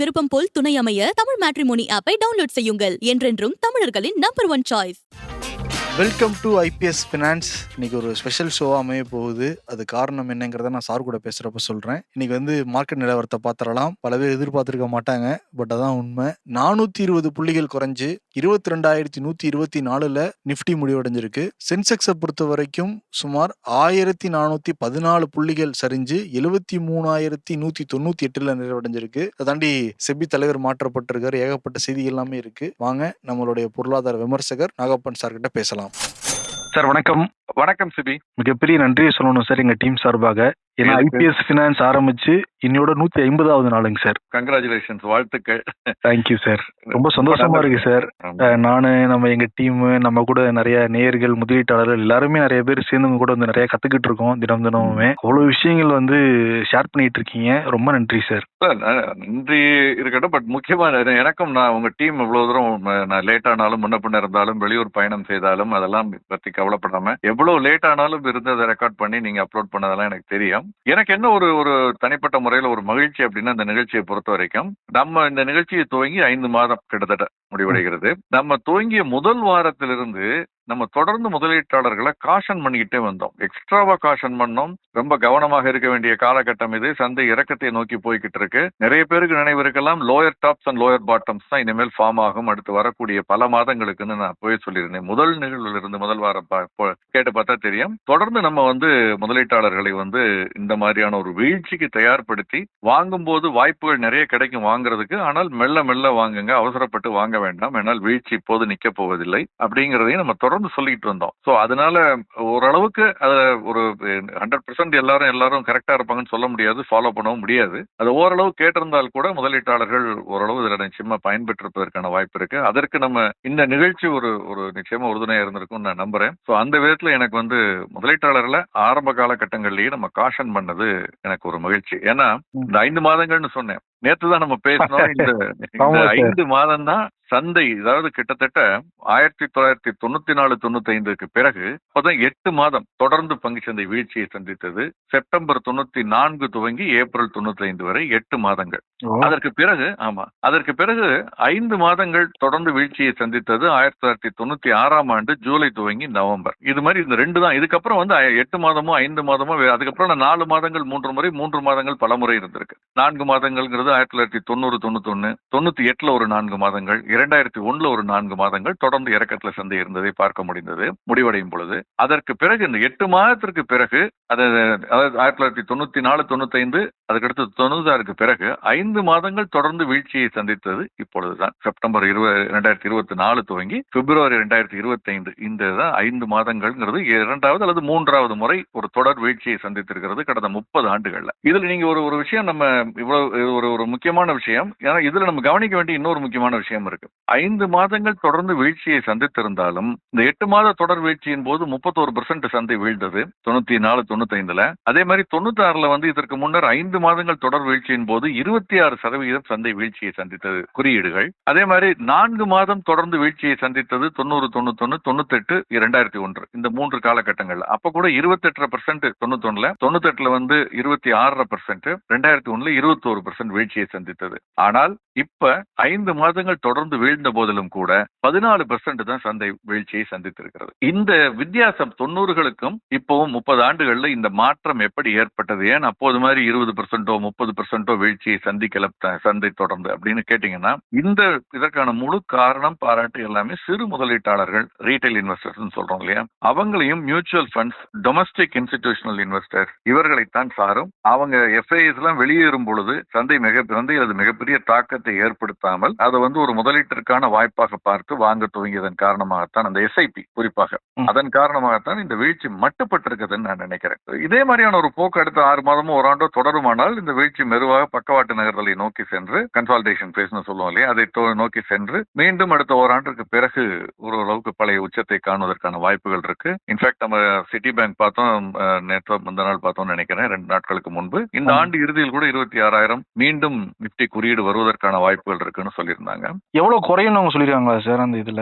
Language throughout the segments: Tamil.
விருப்பம் போல் துணை அமைய தமிழ் மேட்ரிமோனி ஆப்பை டவுன்லோட் செய்யுங்கள். என்றென்றும் தமிழர்களின் number 1 choice. Welcome to IPS finance. இன்னைக்கு ஒரு ஸ்பெஷல் ஷோவாக அமைய போகுது. அது காரணம் என்னங்கிறத நான் சார் கூட பேசுகிறப்ப சொல்கிறேன். இன்னைக்கு மார்க்கெட் நிலவரத்தை பார்த்துடலாம். பல பேர் எதிர்பார்த்துருக்க மாட்டாங்க, பட் அதான் உண்மை. 420 புள்ளிகள் குறைஞ்சு 22,124 நிஃப்டி முடிவடைஞ்சிருக்கு. சென்செக்ஸை பொறுத்த வரைக்கும் சுமார் 1414 புள்ளிகள் சரிஞ்சு 73,198 நிறைவடைஞ்சிருக்கு. அதை தாண்டி செபி தலைவர் மாற்றப்பட்டிருக்காரு. ஏகப்பட்ட செய்திகள் எல்லாமே இருக்கு. வாங்க நம்மளுடைய பொருளாதார விமர்சகர் நாகப்பன் சார் கிட்ட பேசலாம். சார் வணக்கம். வணக்கம் சிபி. மிகப்பெரிய நன்றியை சொல்லணும் சார் எங்க டீம் சார்பாக. ஏன்னா ஐபிஎஸ் ஃபினான்ஸ் ஆரம்பிச்சு இன்னையோட 150வது நாளுங்க சார். கங்க்ராச்சுலேஷன்ஸ், வாழ்த்துக்கள். தேங்க்யூ சார், ரொம்ப சந்தோஷமா இருக்கு சார். நானு, நம்ம எங்க டீம், நம்ம கூட நிறைய நேயர்கள், முதலீட்டாளர்கள் எல்லாருமே நிறைய பேர் சேர்ந்து கூட நிறைய கத்துக்கிட்டு இருக்கோம். தினமுமே அவ்வளவு விஷயங்கள் ஷேர் பண்ணிட்டு இருக்கீங்க. ரொம்ப நன்றி சார். நன்றி இருக்கட்டும், பட் முக்கியமா எனக்கும் நான் உங்க டீம் இவ்வளவு தூரம் நான் லேட் ஆனாலும் முன்ன பின்ன இருந்தாலும் வெளியூர் பயணம் செய்தாலும் அதெல்லாம் பத்தி கவலைப்படாம எவ்வளவு லேட் ஆனாலும் இருந்து அதை ரெக்கார்ட் பண்ணி நீங்க அப்லோட் பண்ணதெல்லாம் எனக்கு தெரியும். எனக்கு என்ன ஒரு தனிப்பட்ட முறையில ஒரு மகிழ்ச்சி அப்படின்னா, இந்த நிகழ்ச்சியை பொறுத்த வரைக்கும் நம்ம இந்த நிகழ்ச்சியை துவங்கி 5 மாதம் கிட்டத்தட்ட முடிவடைகிறது. நம்ம துவங்கிய முதல் வாரத்திலிருந்து நம்ம தொடர்ந்து முதலீட்டாளர்களை காஷன் பண்ணிக்கிட்டே வந்தோம். எக்ஸ்ட்ராவா காஷன் பண்ணோம். ரொம்ப கவனமாக இருக்க வேண்டிய காலகட்டம் இது. சந்தை இறக்கத்தை நோக்கி போய்கிட்டு இருக்கு. நிறைய பேருக்கு நினைவு இருக்கலாம், lower tops and lower bottoms தான் இனிமேல் ஃபார்ம் ஆகும் அடுத்து வரக்கூடிய பல மாதங்களுக்குன்னு நான் போய் சொல்லியிருந்தேன். முதல் நிகழ்வுல இருந்து முதல் வாரம் கேட்டு பார்த்தா தெரியும். தொடர்ந்து நம்ம முதலீட்டாளர்களை இந்த மாதிரியான ஒரு வீழ்ச்சிக்கு தயார்படுத்தி வாங்கும்போது வாய்ப்புகள் நிறைய கிடைக்கும் வாங்குறதுக்கு. ஆனால் மெல்ல மெல்ல வாங்குங்க, அவசரப்பட்டு வாங்க வேண்டாம், என்னால் வீழ்ச்சி இப்போது நிக்க போவதில்லை அப்படிங்கிறதையும் நம்ம தொடர்ந்து சொல்லிட்டு வந்தோம். சோ அதனால ஓரளவுக்கு அதுல ஒரு 100% எல்லாரும் கரெக்டா இருப்பாங்கன்னு சொல்ல முடியாது, ஃபாலோ பண்ணவும் முடியாது. அது ஓரளவு கேட்டிருந்தால் கூட முதலீட்டாளர்கள் ஓரளவு இதுல நிச்சயமா பயன்பெற்றிருப்பதற்கான வாய்ப்பு இருக்கு. அதற்கு நம்ம இந்த நிகழ்ச்சி ஒரு நிச்சயமா உறுதுணையா இருந்திருக்கும் நான் நம்புறேன். சோ அந்த விதத்துல எனக்கு முதலீட்டாளர்களை ஆரம்ப காலகட்டங்கள்லயே நம்ம காஷன் பண்ணது எனக்கு ஒரு மகிழ்ச்சி. ஏன்னா இந்த 5 மாதங்கள்னு சொன்னேன், நேத்துதான் நம்ம பேசணும். இந்த 5 மாதம் தான் சந்தை, அதாவது கிட்டத்தட்ட 1994-95க்கு பிறகு 8 மாதம் தொடர்ந்து பங்குச்சந்தை வீழ்ச்சியை சந்தித்தது. செப்டம்பர் 94 துவங்கி ஏப்ரல் 95 வரை 8 மாதங்கள். அதற்கு பிறகு 5 மாதங்கள் தொடர்ந்து வீழ்ச்சியை சந்தித்தது 1996ஆம் ஆண்டு ஜூலை துவங்கி நவம்பர். இது மாதிரி இந்த 2 தான். இதுக்கப்புறம் 8 மாதமோ 5 மாதமோ, அதுக்கப்புறம் 4 மாதங்கள் 3 முறை, 3 மாதங்கள் பல முறை இருந்திருக்கு. 4 மாதங்கள்ங்கிறது 1990-91, 98ல ஒரு 4 மாதங்கள், 2001ல ஒரு 4 மாதங்கள் தொடர்ந்து இறக்கத்துல சந்தை இருந்ததை பார்க்க முடிந்தது முடிவடையும் பொழுது. அதற்கு பிறகு இந்த 8 மாதத்திற்கு பிறகு, அதாவது 1994-95, அதுக்கடுத்து 96க்கு பிறகு 5 மாதங்கள் தொடர்ந்து வீழ்ச்சியை சந்தித்தது இப்பொழுதுதான். செப்டம்பர் 2024 துவங்கி பிப்ரவரி 2025, இந்த 5 மாதங்கள்ங்கிறது 2வது அல்லது 3வது முறை ஒரு தொடர் வீழ்ச்சியை சந்தித்திருக்கிறது கடந்த 30 ஆண்டுகள்ல. இதுல நீங்க ஒரு விஷயம், நம்ம இவ்வளவு ஒரு முக்கியமான விஷயம், ஏன்னா இதுல நம்ம கவனிக்க வேண்டிய இன்னொரு முக்கியமான விஷயம் இருக்கு. 5 மாதங்கள் தொடர்ந்து வீழ்ச்சியை சந்தித்திருந்தாலும் இந்த 8 மாத தொடர் வீழ்ச்சியின் போது 31% சந்தை வீழ்ந்தது 94-95ல. அதே மாதிரி 96ல இதற்கு முன்னர் 5 மாதங்கள் தொடர் வீழ்ச்சியின் போது 26% சந்தை வீழ்ச்சியை சந்தித்தது குறியீடுகள். அதே மாதிரி 4 மாதம் தொடர்ந்து வீழ்ச்சியை சந்தித்தது 90, 91, 98, 2001, இந்த 3 காலகட்டங்கள்ல. அப்ப கூட 28% 91ல, 98ல 26%, 2001ல 21% வீழ்ச்சியை சந்தித்தது. ஆனால் இப்ப 5 மாதங்கள் தொடர்ந்து வீழ்ந்த போதிலும் கூட 14% தான் சந்தை வீழ்ச்சியை சந்தித்திருக்கிறது. இந்த வித்தியாசம் 90களுக்கும் இப்பவும் 30 ஆண்டுகள்ல இந்த மாற்றம் எப்படி ஏற்பட்டது? ஏன் அப்போது மாதிரி 20%, 30% வீழ்ச்சியை சந்திக்கல சந்தை தொடர்ந்து அப்படின்னு கேட்டீங்கன்னா, இதற்கான முழு காரணம், பாராட்டு எல்லாமே சிறு முதலீட்டாளர்கள், ரீட்டைல் இன்வெஸ்டர்ஸ் சொல்றோம் இல்லையா, அவங்களையும் mutual funds, domestic institutional investors இவர்களைத்தான் சாரும். அவங்க எஃப்ஐஎஸ் எல்லாம் வெளியேறும் பொழுது சந்தையில் அது மிகப்பெரிய தாக்கத்தை ஏற்படுத்தாமல் அதை ஒரு முதலீட்டிற்கான வாய்ப்பாக பார்த்து வாங்க துவங்கியதன் காரணமாகத்தான், அந்த எஸ்ஐபி குறிப்பாக அதன் காரணமாகத்தான் இந்த வீழ்ச்சி மட்டுப்பட்டிருக்குதுன்னு நான் நினைக்கிறேன். இதே மாதிரியான ஒரு போக்கு அடுத்த 6 மாதமோ ஒரு ஆண்டோ தொடருமானால் இந்த வீழ்ச்சி மெதுவாக பக்கவாட்டு நகர்தலை நோக்கி சென்று, கன்சாலிடேஷன் பேஸ்னு சொல்லுவோம் இல்லையா, அதை நோக்கி சென்று மீண்டும் அடுத்த ஓராண்டுக்கு பிறகு ஓரளவுக்கு பழைய உச்சத்தை காணுவதற்கான வாய்ப்புகள் இருக்கு. இன்ஃபேக்ட் நம்ம சிட்டி பேங்க் பார்த்தோம், நேற்று முந்த நாள் பார்த்தோம்னு நினைக்கிறேன், 2 நாட்களுக்கு முன்பு. இந்த ஆண்டு இறுதியில் கூட 26,000 மீண்டும் நிப்டி குறியீடு வருவதற்கான வாய்ப்புகள் இருக்குன்னு சொல்லியிருந்தாங்க. எவ்வளவு குறையும் அவங்க சொல்லிருக்காங்களா சார் அந்த இதுல?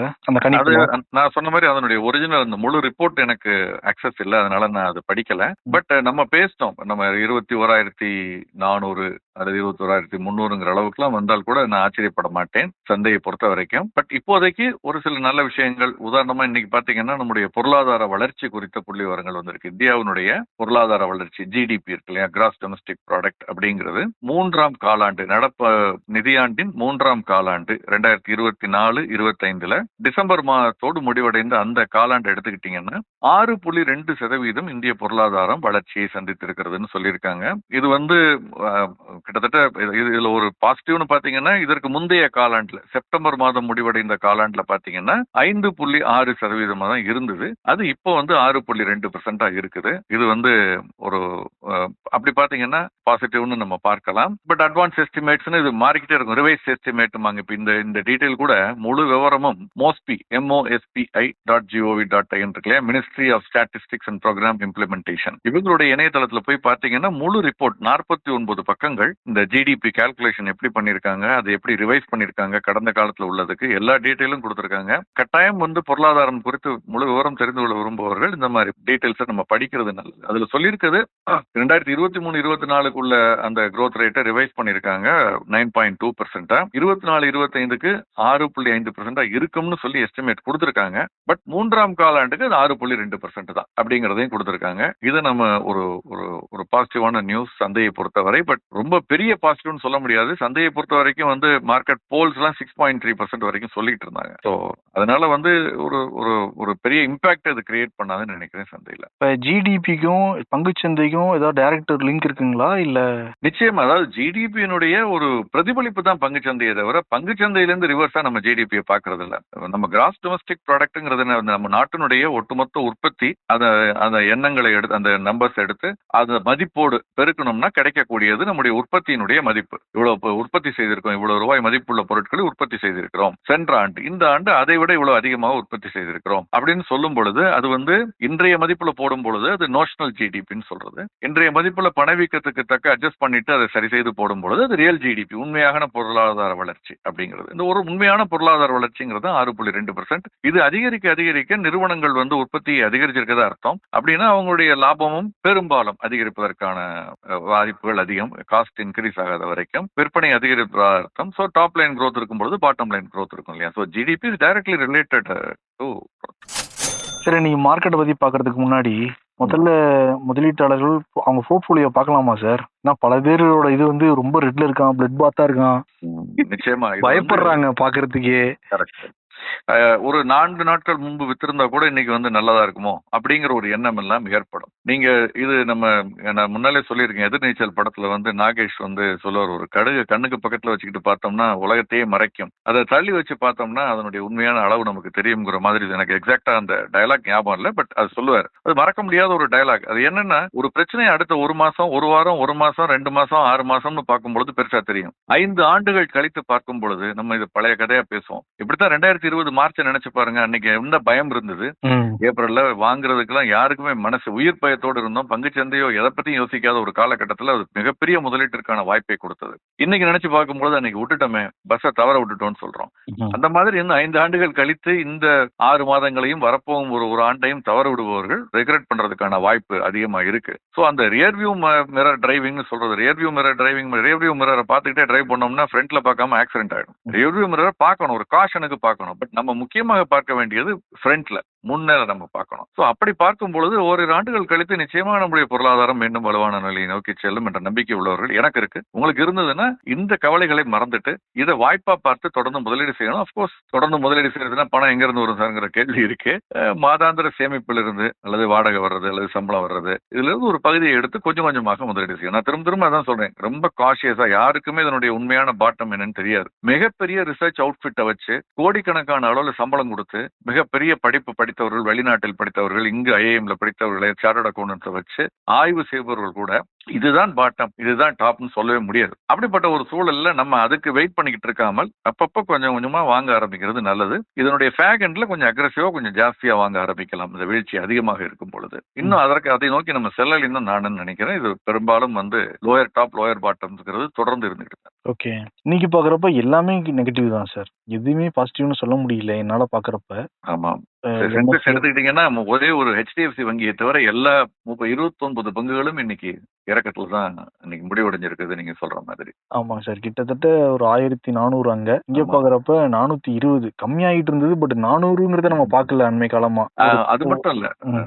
நான் சொன்ன மாதிரி அதனுடைய ஒரிஜினல் அந்த முழு ரிப்போர்ட் எனக்கு அக்சஸ் இல்லை, அதனால நான் அதை படிக்கல. பட் நம்ம பேசிட்டோம், நம்ம 21,400 அல்லது 21,300ங்கிற அளவுக்குலாம் வந்தால் கூட நான் ஆச்சரியப்பட மாட்டேன் சந்தையை பொறுத்த வரைக்கும். பட் இப்போதைக்கு ஒரு சில நல்ல விஷயங்கள், உதாரணமா இன்னைக்கு பாத்தீங்கன்னா நம்முடைய பொருளாதார வளர்ச்சி குறித்த புள்ளி விவரங்கள் வந்திருக்கு. இந்தியாவினுடைய பொருளாதார வளர்ச்சி ஜிடிபி இருக்கு இல்லையா, கிராஸ் டொமஸ்டிக் ப்ராடக்ட் அப்படிங்கிறது 3ஆம் காலாண்டு, நடப்பு நிதியாண்டின் 3ஆம் காலாண்டு 2024-25 டிசம்பர் மாதத்தோடு முடிவடைந்த அந்த காலாண்டு எடுத்துக்கிட்டீங்கன்னா 6.2% இந்திய பொருளாதாரம் வளர்ச்சியை சந்தித்திருக்கிறதுன்னு சொல்லியிருக்காங்க. இது வந்து கிட்டத்தட்ட இதுல ஒரு பாசிட்டிவ்னு பாத்தீங்கன்னா, இதற்கு முந்தைய காலாண்டுல செப்டம்பர் மாதம் முடிவடைந்த காலாண்டுல பாத்தீங்கன்னா 5.6% தான் இருந்தது. அது இப்போ வந்து 6.2% இருக்குது. இது வந்து ஒரு அப்படி பாத்தீங்கன்னா பாசிட்டிவ்னு நம்ம பார்க்கலாம். பட் அட்வான்ஸ் எஸ்டிமேட்ஸ் இது மாறிக்கிட்டே இருக்கும். ரிவைஸ் எஸ்டிமேட் இப்ப இந்த டீடைல் கூட முழு விவரமும் mospi.gov.in இருக்குல்ல, ministry of statistics and programme implementation, இவங்களுடைய இணையதளத்துல போய் பாத்தீங்கன்னா முழு ரிப்போர்ட் 49 பக்கங்கள் இந்த ஜிடிபி கால்குலேஷன் எப்படி பண்ணிருக்காங்க, அதை எப்படி ரிவைஸ் பண்ணிருக்காங்க, கடந்த காலத்துல உள்ளதுக்கு எல்லா டீடைலும் கொடுத்திருக்காங்க. கட்டாயம் வந்து பொருளாதாரம் குறித்து முழு விவரம் தெரிந்து கொள்ள விரும்புபவர்கள் இந்த மாதிரி டீடைல்ஸை நம்ம படிக்கிறது நல்லது. அதுல சொல்லியிருக்கிறது 2023-24க்குள்ள அந்த growth ரேட்டை ரிவைஸ் பண்ணிருக்காங்க 9.2%. 24-25க்கு 6.5% இருக்கும்னு சொல்லி எஸ்டிமேட் கொடுத்திருக்காங்க. பட் 3ஆம் காலாண்டுக்கு அது 6.2% தான் அப்படிங்கறதையும் கொடுத்திருக்காங்க. இது நம்ம ஒரு ஒரு பாசிட்டிவான நியூஸ் சந்தையை பொறுத்தவரை. பட் ரொம்ப பெரிய பாசிட்டிவ்னு சொல்ல முடியாது. சந்தையை பொறுத்த வரைக்கும் வந்து மார்க்கெட் போல்ஸ் எல்லாம் 6.3% வரைக்கும் சொல்லிட்டு இருந்தாங்க. ஸோ அதனால வந்து ஒரு ஒரு ஒரு பெரிய இம்பாக்ட் அது கிரியேட் பண்ணாதுன்னு நினைக்கிறேன் சந்தையில. இப்போ ஜிடிபிக்கும் பங்குச்சந்தைக்கும் ஏதாவது டைரக்ட் லிங்க் இருக்குங்களா இல்ல? நிச்சயமா, அதாவது ஜிடிபியினுடைய ஒரு பிரதிபலிப்பு தான் பங்குச்சந்தையை தவிர பங்குச்சந்தையிலிருந்து ரிவர்ஸா நம்ம ஜிடிபியை பாக்குறது இல்ல. நம்ம கிராஸ் டொமஸ்டிக் ப்ராடக்ட்ங்கிறது நம்ம நாட்டினுடைய ஒட்டுமொத்த உற்பத்தி, அந்த எண்ணங்களை எடுத்து அந்த நம்பர்ஸ் எடுத்து அந்த மதிப்போடு பெருக்கணும்னா கிடைக்கக்கூடியது நம்முடைய உற்பத்தியினுடைய மதிப்பு. இவ்வளவு உற்பத்தி செய்திருக்கோம், இவ்வளவு ரூபாய் மதிப்புள்ள பொருட்களை உற்பத்தி செய்திருக்கிறோம் சென்ற ஆண்டு, இந்த ஆண்டு அதை விட இவ்வளவு அதிகமாக உற்பத்தி செய்திருக்கிறோம் அப்படின்னு சொல்லும் பொழுது அது வந்து இன்றைய மதிப்புல போடும் பொழுது அது நோஷனல் ஜிடிபின்னு சொல்றது. இன்றைய மதிப்புல பணவீக்கத்துக்கு தக்க அட்ஜஸ்ட் பண்ணிட்டு அதை சரி செய்து போடும் பொழுது அது ரியல் ஜிடிபி, உண்மையான பொருளாதார வளர்ச்சி அப்படிங்கிறது. இந்த ஒரு உண்மையான பொருளாதார வளர்ச்சிங்கிறது 6.2%. இது அதிகரிக்க அதிகரிக்க நிறுவனங்கள் வந்து உற்பத்தியை அதிகரிச்சிருக்கதா அர்த்தம். அப்படின்னா அவங்களுடைய லாபமும் பெரும்பாலும் அதிகரிப்பதற்கான வாய்ப்புகள் அதிகம். காஸ்ட் இன்க்ரீஸ் ஆகாத வரைக்கும் விற்பனை அதிகரிப்பதா அர்த்தம். ஸோ டாப் லைன் growth இருக்கும்பொழுது பாட்டம் லைன் growth இருக்கும் இல்லையா. So GDP is directly related to. சரி, நீங்க மார்க்கெட்டை பத்தி பாக்குறதுக்கு முன்னாடி முதல்ல முதலீட்டாளர்கள் அவங்க போர்ட்ஃபோலியோ பார்க்கலாமா சார்? ஏன்னா பல பேரோட இது வந்து ரொம்ப ரெட்ல இருக்கான், பிளட் பாத்தா இருக்கான், நிச்சயமா பயப்படுறாங்க பாக்குறதுக்கே. ஒரு 4 நாட்கள் முன்பு வித்திருந்தா கூட இன்னைக்கு வந்து நல்லதா இருக்குமோ அப்படிங்கிற ஒரு எண்ணம் எல்லாம் ஏற்படும். நீங்க இது நான் முன்னாலே சொல்லியிருக்கேன், எதிர்நீச்சல் படத்துல வந்து நாகேஷ் வந்து சொல்லுவார், ஒரு கடுகு கண்ணுக்கு பக்கத்துல வச்சுக்கிட்டு பார்த்தோம்னா உலகத்தையே மறைக்கும், அதை தள்ளி வச்சு பார்த்தோம்னா அதனுடைய உண்மையான அளவு நமக்கு தெரியுங்கிற மாதிரி. எனக்கு எக்ஸாக்டா அந்த டயலாக் ஞாபகம் இல்லை, பட் அது சொல்லுவார். அது மறக்க முடியாத ஒரு டயலாக். அது என்னன்னா, ஒரு பிரச்சனையை அடுத்த 1 மாசம், 1 வாரம், 1 மாசம், 2 மாசம், 6 மாசம்னு பார்க்கும்பொழுது பெருசா தெரியும். 5 ஆண்டுகள் கழித்து பார்க்கும் பொழுது நம்ம இது பழைய கதையா பேசுவோம். இப்படித்தான் 2020 மார்ச் நினைச்சு பாருங்க. அன்னைக்கு என்ன பயம் இருந்தது. ஏப்ரல்ல வாங்குறதுக்கெல்லாம் யாருக்குமே மனசு உயிர் பயத்தோடு இருந்தோம். பங்குச்சந்தையோ எதை பத்தியும் யோசிக்காத ஒரு காலகட்டத்தில் அது மிகப்பெரிய முதலீட்டிற்கான வாய்ப்பை கொடுத்தது. இன்னைக்கு நினைச்சு பார்க்கும்போது அன்னைக்கு விட்டுட்டோமே, பஸ்ஸை தவற விட்டுட்டோம்னு சொல்றோம். அந்த மாதிரி இன்னும் 5 ஆண்டுகள் கழித்து இந்த 6 மாதங்களையும் வரப்போகும் ஒரு ஆண்டையும் தவற விடுபவர்கள் ரெக்ரெட் பண்றதுக்கான வாய்ப்பு அதிகமா இருக்கு. ஸோ அந்த ரியர்வியூ மிரர் டிரைவிங்னு சொல்றது, ரியர்வியூ மிரரை பார்த்துக்கிட்டே டிரைவ் பண்ணோம்னா ஃப்ரண்ட்ல பார்க்காம ஆக்சிடென்ட் ஆயிடும். ரியர்வியூ மிரரை பார்க்கணும், ஒரு காஷனுக்கு பார்க்கணும். பட் நம்ம முக்கியமாக பார்க்க வேண்டியது ஃப்ரண்ட்ல, முன்னேற நம்ம பார்க்கணும். ஸோ அப்படி பார்க்கும் பொழுது ஓரிரு ஆண்டுகள் கழித்து நிச்சயமாக நம்முடைய பொருளாதாரம் மீண்டும் வலுவான நிலையை நோக்கி செல்லும் என்ற நம்பிக்கை உள்ளவர்கள் எனக்கு இருக்கு. உங்களுக்கு இருந்ததுன்னா இந்த கவலைகளை மறந்துட்டு இதை வாய்ப்பா பார்த்து தொடர்ந்து முதலீடு செய்யணும். அப்கோர்ஸ் தொடர்ந்து முதலீடு செய்யறதுன்னா பணம் எங்க இருந்து வரும் சார்ங்கிற கேள்வி இருக்கு. மாதாந்திர சேமிப்பில் இருந்து அல்லது வாடகை வர்றது அல்லது சம்பளம் வர்றது, இதுல இருந்து ஒரு பகுதியை எடுத்து கொஞ்சம் கொஞ்சமாக முதலீடு செய்யணும். நான் திரும்ப அதான் சொல்றேன், ரொம்ப காஷியஸா. யாருக்குமே இதனுடைய உண்மையான பாட்டம் என்னன்னு தெரியாது. மிகப்பெரிய ரிசர்ச் அவுட்ஃபிட்டை வச்சு கோடிக்கணக்கான அளவில் சம்பளம் கொடுத்து மிகப்பெரிய படிப்பு படித்தவர்கள், வெளிநாட்டில் படித்தவர்கள், இங்கு ஐஏஎம்ல படித்தவர்களை சார்ட்டர்ட் அக்கௌண்டன்ஸை வச்சு ஆய்வு செய்பவர்கள் கூட இதுதான் பாட்டம், இதுதான் டாப்னு சொல்லவே முடியாது. அப்படிப்பட்ட ஒரு சூழல்ல நம்ம அதுக்கு வெயிட் பண்ணிக்கிட்டு இருக்காமல் அப்பப்போ கொஞ்சம் கொஞ்சமா வாங்க ஆரம்பிக்கிறது நல்லது. இதனுடைய ஃபேக் எண்ட்ல கொஞ்சம் அக்ரெசிவா, கொஞ்சம் ஜாஸ்தியா வாங்க ஆரம்பிக்கலாம் இந்த வீழ்ச்சி அதிகமாக இருக்கும் பொழுது. இன்னும் அதை நோக்கி நம்ம செல்லல் இன்னும் நான் நினைக்கிறேன். இது பெரும்பாலும் வந்து லோயர் டாப் லோயர் பாட்டம்ங்கிறது தொடர்ந்து இருந்துகிட்டு. ஓகே, இன்னைக்கு பாக்குறப்ப எல்லாமே நெகட்டிவ் தான் சார். எதுவுமே பாசிட்டிவ்னு சொல்ல முடியல என்னால பாக்குறப்ப. ஆமாம், சென்செக்ஸ் எடுத்துக்கிட்டீங்கன்னா ஒரே ஒரு ஹெச்டிஎஃப்சி வங்கியை தவிர எல்லா 29 பங்குகளும் இன்னைக்கு இறக்கத்துல தான் இன்னைக்கு முடிவடைஞ்சிருக்குது நீங்க சொல்ற மாதிரி. ஆமாங்க சார், கிட்டத்தட்ட ஒரு 1400 அங்க. இங்க பாக்குறப்ப 420 கம்மியாயிட்டு இருந்தது. பட் 400ங்கிறத நம்ம பாக்கல அண்மை காலமா. அது மட்டும் இல்ல,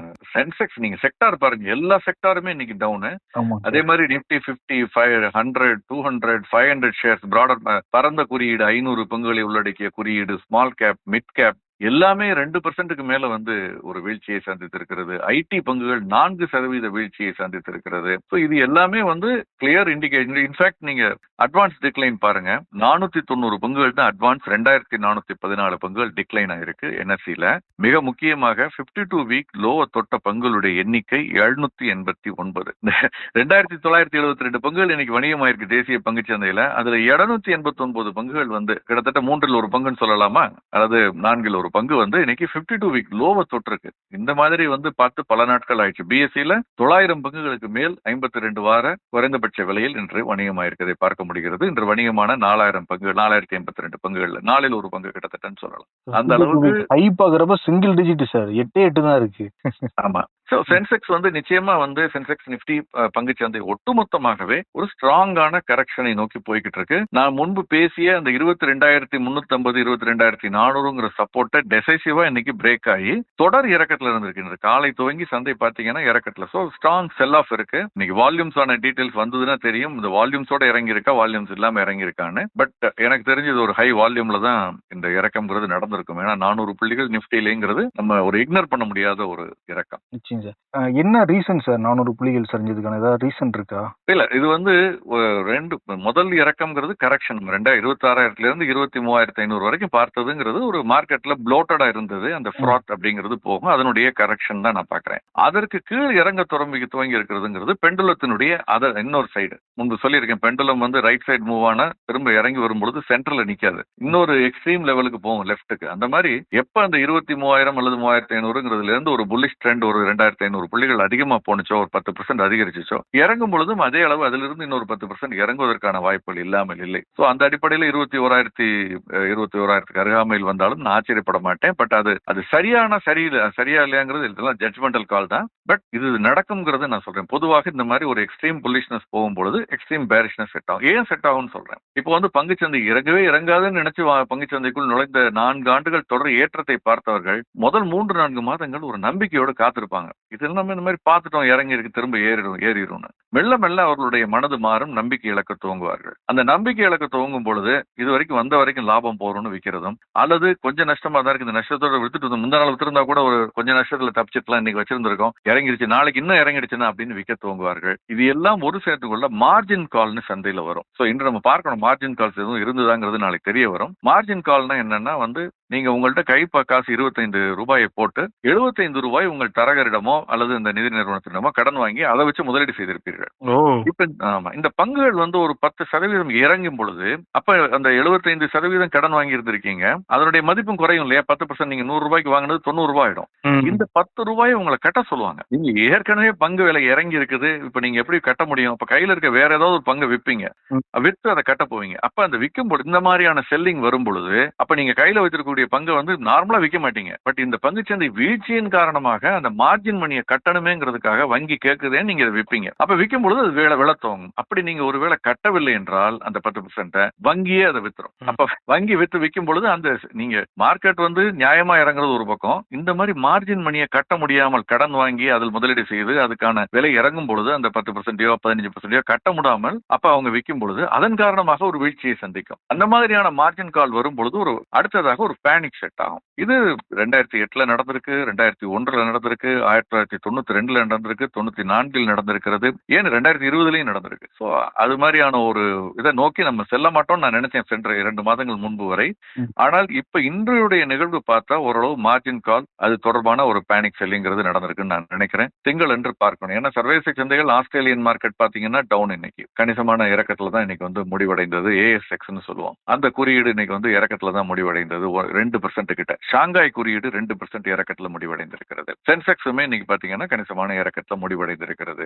சென்செக்ஸ் நீங்க செக்டார் பாருங்க, எல்லா செக்டாருமே இன்னைக்கு டவுனு. அதே மாதிரி நிப்டி 50, 100, 200, 500 ஷேர்ஸ், பிராடர் பரந்த குறியீடு 500 பங்குகளை உள்ளடக்கிய குறியீடு, ஸ்மால் கேப், மிட் கேப் எல்லாமே 2% மேல ஒரு வீழ்ச்சியை சந்தித்திருக்கிறது. ஐடி பங்குகள் 4% வீழ்ச்சியை சந்தித்திருக்கிறது. இது எல்லாமே கிளியர் இண்டிகேஷன். இன்ஃபேக்ட் நீங்க அட்வான்ஸ் டிக்ளைன் பாருங்க, 490 பங்குகள் தான் அட்வான்ஸ், 2414 பங்குகள் டிக்ளைன் ஆயிருக்கு என்எஸ்சில. மிக முக்கியமாக 52 வீக் லோவை தொட்ட பங்குகளுடைய எண்ணிக்கை 789. 2972 பங்குகள் இன்னைக்கு வணிகமாயிருக்கு தேசிய பங்குச்சந்தையில. அதுல 289 பங்குகள் கிட்டத்தட்ட 3 ஒரு பங்குன்னு சொல்லலாமா, அதாவது 4 ஒரு பங்கு இன்னைக்கு 52 வீக் லோவை தொட்டிருக்கு. இந்த மாதிரி பார்த்து பல நாட்கள் ஆயிடுச்சு. பிஎஸ்சில 900 பங்குகளுக்கு மேல் 52 வார குறைந்தபட்ச விலையில் இன்று வணிகமாயிருக்கதை பார்க்க முடிகிறது. இன்று வணிகமான 4000 பங்குகள், 4052 பங்குகள், 4 ஒரு பங்கு கிட்டத்தட்டன்னு சொல்லலாம். அந்த அளவுக்கு ஹை பாக்குறப்ப சிங்கிள் டிஜிட் சார், 8 தான் இருக்கு. ஆமா. சோ சென்செக்ஸ் நிச்சயமா சென்செக்ஸ் நிப்டி பங்குச்சந்தை ஒட்டுமொத்தமாகவே ஒரு ஸ்ட்ராங்கான கரெக்ஷனை நோக்கி போய்கிட்டு இருக்கு. நான் முன்பு பேசிய அந்த 22,350, 22,400ங்கிற சப்போர்ட்டை டெசைசிவா இன்னைக்கு பிரேக் ஆகி தொடர் இறக்கத்துல இருந்திருக்கு. காலை துவங்கி சந்தை பாத்தீங்கன்னா இறக்கத்துல. சோ ஸ்ட்ராங் செல் ஆஃப் இருக்கு. இன்னைக்கு வால்யூம்ஸ் ஆன டீடைல்ஸ் வந்ததுன்னா தெரியும் இந்த வால்யூம்ஸோட இறங்கி இருக்கா, வால்யூம்ஸ் இல்லாம இறங்கி இருக்கான்னு. பட் எனக்கு தெரிஞ்சது ஒரு ஹை வால்யூம்ல தான் இந்த இறக்கம்ங்கிறது நடந்திருக்கும். ஏன்னா 400 புள்ளிகள் நிப்டிலேங்கிறது நம்ம ஒரு இக்னோர் பண்ண முடியாத ஒரு இறக்கம். என்ன ரீசன் சார் 400 புள்ளிகள் சரிஞ்சதுக்கான ஏதாவது ரீசன் இருக்கா? இல்ல, இது ரெண்டு முதல் இறக்கம்ங்கிறது கரெக்ஷன். 26,000 இருந்து 23,500 வரைக்கும் பார்த்ததுங்கிறது ஒரு மார்க்கெட்ல ப்ளோட்டடா இருந்தது. அந்த ஃப்ராட் அப்படிங்கிறது போகும், அதனுடைய கரெக்ஷன் தான் நான் பாக்குறேன். அதற்கு கீழ் இறங்க துவங்கி இருக்கிறதுங்கிறது பெண்டுலத்தினுடைய இன்னொரு சைடு. முன்பு சொல்லியிருக்கேன், பெண்டுலம் ரைட் சைடு மூவ் ஆனா திரும்ப இறங்கி வரும்பொழுது சென்டர்ல நிக்காது, இன்னொரு எக்ஸ்ட்ரீம் லெவலுக்கு போகும் லெப்டுக்கு. அந்த மாதிரி எப்ப அந்த 23,000 அல்லது 3,500ங்கிறதுல இருந்து ஒரு புல்லிஷ் ட்ரெண்ட் ஒரு 2,500 புள்ளிகள் அதிகமா போனுச்சோ, ஒரு 10% அதிகரிச்சோ, இறங்கும் பொழுதும் அதே அளவு அதிலிருந்து இன்னொரு 10% இறங்குவதற்கான வாய்ப்புகள் இல்லாமல் இல்லை. சோ அந்த அடிப்படையில் 21,000 அருகாமையில் வந்தாலும் நான் ஆச்சரியப்பட மாட்டேன். பட் அது சரியா இல்லையாங்கிறது இதெல்லாம் ஜட்ஜ்மெண்டல் கால் தான். பட் இது நடக்கும்ங்கிறது நான் சொல்றேன். பொதுவாக இந்த மாதிரி ஒரு எக்ஸ்ட்ரீம் புல்லிஷ்னஸ் போகும்பொழுது எக்ஸ்ட்ரீம் பேரிஷ்னஸ் செட் ஆகும். ஏன் செட் ஆகும்னு சொல்றேன். இப்போ பங்குச்சந்தை இறங்காதுன்னு நினைச்சு பங்குச்சந்தைக்குள் நுழைந்த 4 ஆண்டுகள் தொடர் ஏற்றத்தை பார்த்தவர்கள் முதல் 3-4 மாதங்கள் ஒரு நம்பிக்கையோடு காத்திருப்பாங்க. இது நம்ம இந்த மாதிரி பார்த்துட்டோம், இறங்கி இருக்கு, திரும்ப ஏறிடும். மெல்ல மெல்ல அவர்களுடைய மனது மாறும், நம்பிக்கை இழக்க துவங்குவார்கள். அந்த நம்பிக்கை இழக்க துவங்கும் பொழுது இது வரைக்கும் வந்த வரைக்கும் லாபம் போறோம்னு விற்கிறதும், அல்லது கொஞ்சம் நஷ்டமா தான் இருக்கு, இந்த நஷ்டத்தோட வித்துட்டு முந்தா நாள் வித்திருந்தா கூட ஒரு கொஞ்சம் நஷ்டத்துல தப்பிச்சிட்டுலாம் இன்னைக்கு வச்சிருந்திருக்கோம், இறங்கிருச்சு, நாளைக்கு இன்னும் இறங்கிடுச்சுன்னா அப்படின்னு விற்க துவங்குவார்கள். இது எல்லாம் ஒரு சேர்த்துக்குள்ள மார்ஜின் கால்னு சந்தையில வரும். சோ இன்று நம்ம பார்க்கணும் மார்ஜின் கால்ஸ் எதுவும் இருந்ததாங்கிறது நாளைக்கு தெரிய வரும். மார்ஜின் கால்னா என்னன்னா நீங்க உங்கள்ட்ட கை காசு 25 ரூபாயை போட்டு 75 ரூபாய் உங்கள் தரகரிடமோ அல்லது இந்த நிதி நிறுவனத்திடமோ கடன் வாங்கி அதை வச்சு முதலீடு செய்திருப்பீர்கள். இப்ப ஆமா, இந்த பங்குகள் ஒரு 10% இறங்கும் பொழுது அப்ப அந்த 75% கடன் வாங்கி இருந்திருக்கீங்க, அதனுடைய மதிப்பும் குறையும் இல்லையா? 10% நீங்க 100 ரூபாய்க்கு வாங்கினது 90 ரூபாய் ஆயிடும். இந்த 10 ரூபாய் உங்களை கட்ட சொல்லுவாங்க. நீங்க ஏற்கனவே பங்கு விலை இறங்கி இருக்குது, இப்ப நீங்க எப்படி கட்ட முடியும்? அப்ப கையில இருக்க வேற ஏதாவது ஒரு பங்கு விற்பீங்க, வித்து அதை கட்ட போவீங்க. அப்ப அந்த விற்கும் பொழுது இந்த மாதிரியான செல்லிங் வரும் பொழுது அப்ப நீங்க கையில வச்சிருக்க பங்கு நார்மலா விற்க மாட்டீங்க. பட் இந்த பங்குச்சந்தை வீழ்ச்சியின் காரணமாக அந்த மார்ஜின் மணியை கட்டணுமேங்கிறதுக்காக வங்கி கேட்குதேன்னு நீங்க விற்பீங்க. அப்ப விற்கும் பொழுது அது விளத்தோங்கும். அப்படி நீங்க ஒருவேளை கட்டவில்லை என்றால் அந்த 10% வங்கியே அதை வித்துரும். அப்ப வங்கி விற்கும் பொழுது அந்த நீங்க மார்க்கெட் நியாயமா இறங்குறது ஒரு பக்கம், இந்த மாதிரி மார்ஜின் மணியை கட்ட முடியாமல் கடன் வாங்கி அதில் முதலீடு செய்து அதுக்கான விலை இறங்கும் பொழுது அந்த 10%, 15% கட்ட முடியாமல் அப்ப அவங்க விற்கும் பொழுது அதன் காரணமாக ஒரு வீழ்ச்சியை சந்திக்கும். அந்த மாதிரியான மார்ஜின் கால் வரும் பொழுது ஒரு அடுத்ததாக ஒரு பேனிக் செட் ஆகும். இது 2008 நடந்திருக்கு, 2001 நடந்திருக்கு, 1992 நடந்திருக்கு, 94 நடந்திருக்கிறது, ஏன் 2020 நடந்திருக்கு. சோ அது மாதிரியான ஒரு இதை நோக்கி நம்ம செல்ல மாட்டோம் நான் நினைச்சேன் சென்ற 2 மாதங்கள் முன்பு வரை. ஆனால் இப்ப இன்றைய நிகழ்வு பார்த்தா ஓரளவு மார்ஜின் கால் அது தொடர்பான ஒரு பேனிக் செல்லிங்கிறது நடந்திருக்குன்னு நான் நினைக்கிறேன். திங்கள் என்று பார்க்கணும். ஏன்னா சர்வதேச சந்தைகள் ஆஸ்திரேலியன் மார்க்கெட் பாத்தீங்கன்னா டவுன், இன்னைக்கு கணிசமான இறக்கத்துல தான் இன்னைக்கு முடிவடைந்தது. ASX சொல்லுவோம், அந்த குறியீடு இன்னைக்கு இறக்கத்துல தான் முடிவடைந்தது. 2% கிட்ட. ஷாங்காய் குறியீடு 2% இறக்கத்துல முடிவடைந்திருக்கிறது. சென்செக்ஸுமே இன்னைக்கு பாத்தீங்கன்னா கணிசமான இறக்கத்துல முடிவடைந்திருக்கிறது.